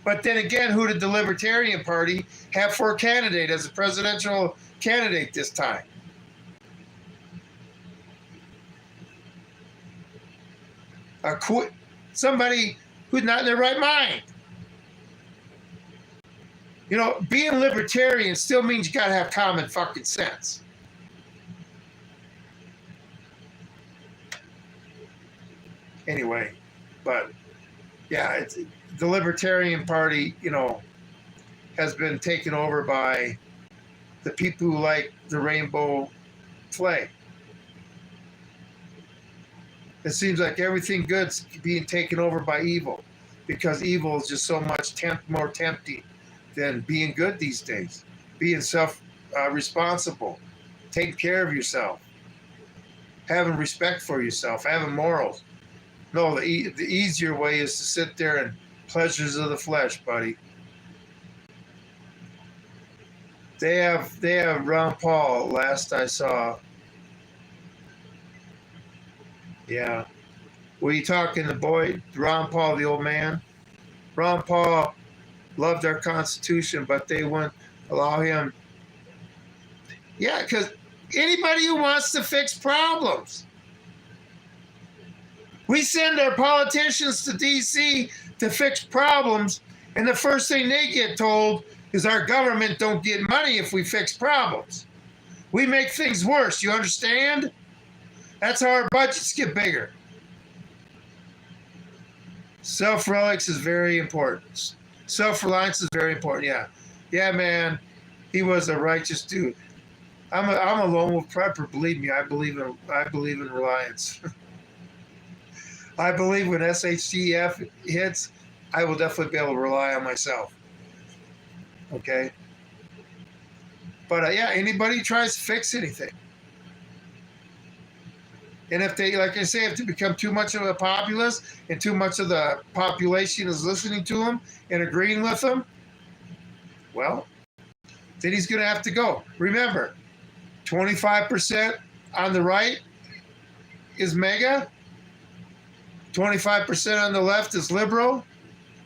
S1: But then again, who did the Libertarian Party have for a candidate as a presidential candidate this time? Somebody who's not in their right mind. You know, being libertarian still means you gotta have common fucking sense. Anyway, but yeah, it's the Libertarian Party, you know, has been taken over by the people who like the rainbow flag. It seems like everything good's being taken over by evil, because evil is just so much more tempting than being good these days. Being responsible, taking care of yourself, having respect for yourself, having morals. No, the easier way is to sit there and pleasures of the flesh, buddy. They have Ron Paul. Last I saw. Yeah. Were you talking the boy, Ron Paul, the old man? Ron Paul loved our Constitution, but they wouldn't allow him. Yeah, because anybody who wants to fix problems. We send our politicians to D.C. to fix problems, and the first thing they get told is our government don't get money if we fix problems. We make things worse, you understand? That's how our budgets get bigger. Self-reliance is very important. Self-reliance is very important, yeah. Yeah, man, he was a righteous dude. I'm a lone wolf prepper, believe me, I believe in reliance. I believe when SHTF hits, I will definitely be able to rely on myself. Okay? But yeah, anybody tries to fix anything. And if they, like I say, if they become too much of a populist and too much of the population is listening to them and agreeing with them, well, then he's going to have to go. Remember, 25% on the right is MAGA, 25% on the left is liberal,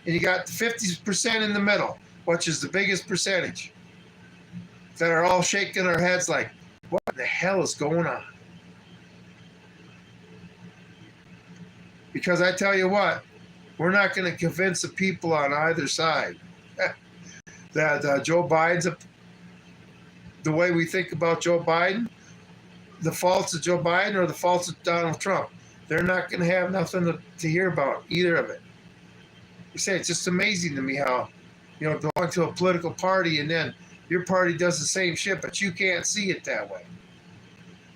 S1: and you got 50% in the middle, which is the biggest percentage, that are all shaking their heads like, what the hell is going on? Because I tell you what, we're not going to convince the people on either side that Joe Biden's the way we think about Joe Biden, the faults of Joe Biden or the faults of Donald Trump. They're not going to have nothing to hear about either of it. You say it's just amazing to me how, you know, belong to a political party and then your party does the same shit, but you can't see it that way.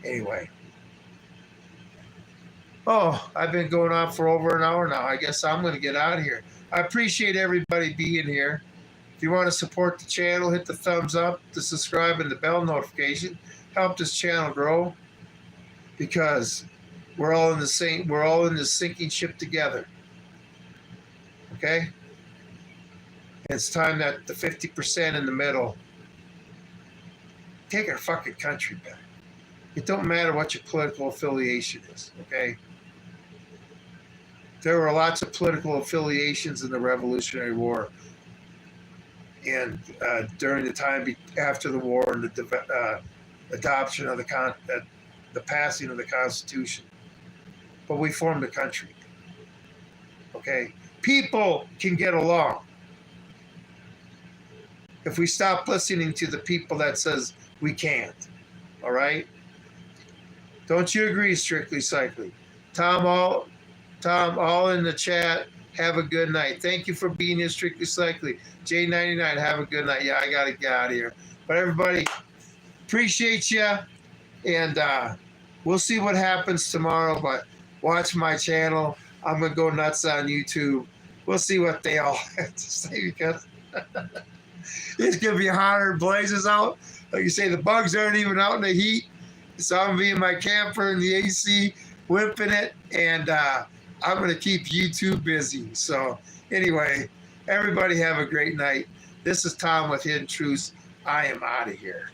S1: Anyway. Oh, I've been going on for over an hour now. I guess I'm going to get out of here. I appreciate everybody being here. If you want to support the channel, hit the thumbs up, the subscribe, and the bell notification. Help this channel grow, because we're all in this sinking ship together. Okay? And it's time that the 50% in the middle take our fucking country back. It don't matter what your political affiliation is, okay? There were lots of political affiliations in the Revolutionary War and during the time after the war and the adoption of the passing of the Constitution. But we formed a country, okay? People can get along if we stop listening to the people that says we can't, all right? Don't you agree, Strictly Cycling? Tom, all in the chat. Have a good night. Thank you for being here, Strictly Cycling. J99, have a good night. Yeah, I got to get out of here. But everybody, appreciate you. And we'll see what happens tomorrow. But watch my channel. I'm going to go nuts on YouTube. We'll see what they all have to say because it's going to be hotter than blazes out. Like you say, the bugs aren't even out in the heat. So I'm going to be in my camper in the AC, whipping it. And I'm going to keep YouTube busy. So anyway, everybody have a great night. This is Tom with Hidden Truths. I am out of here.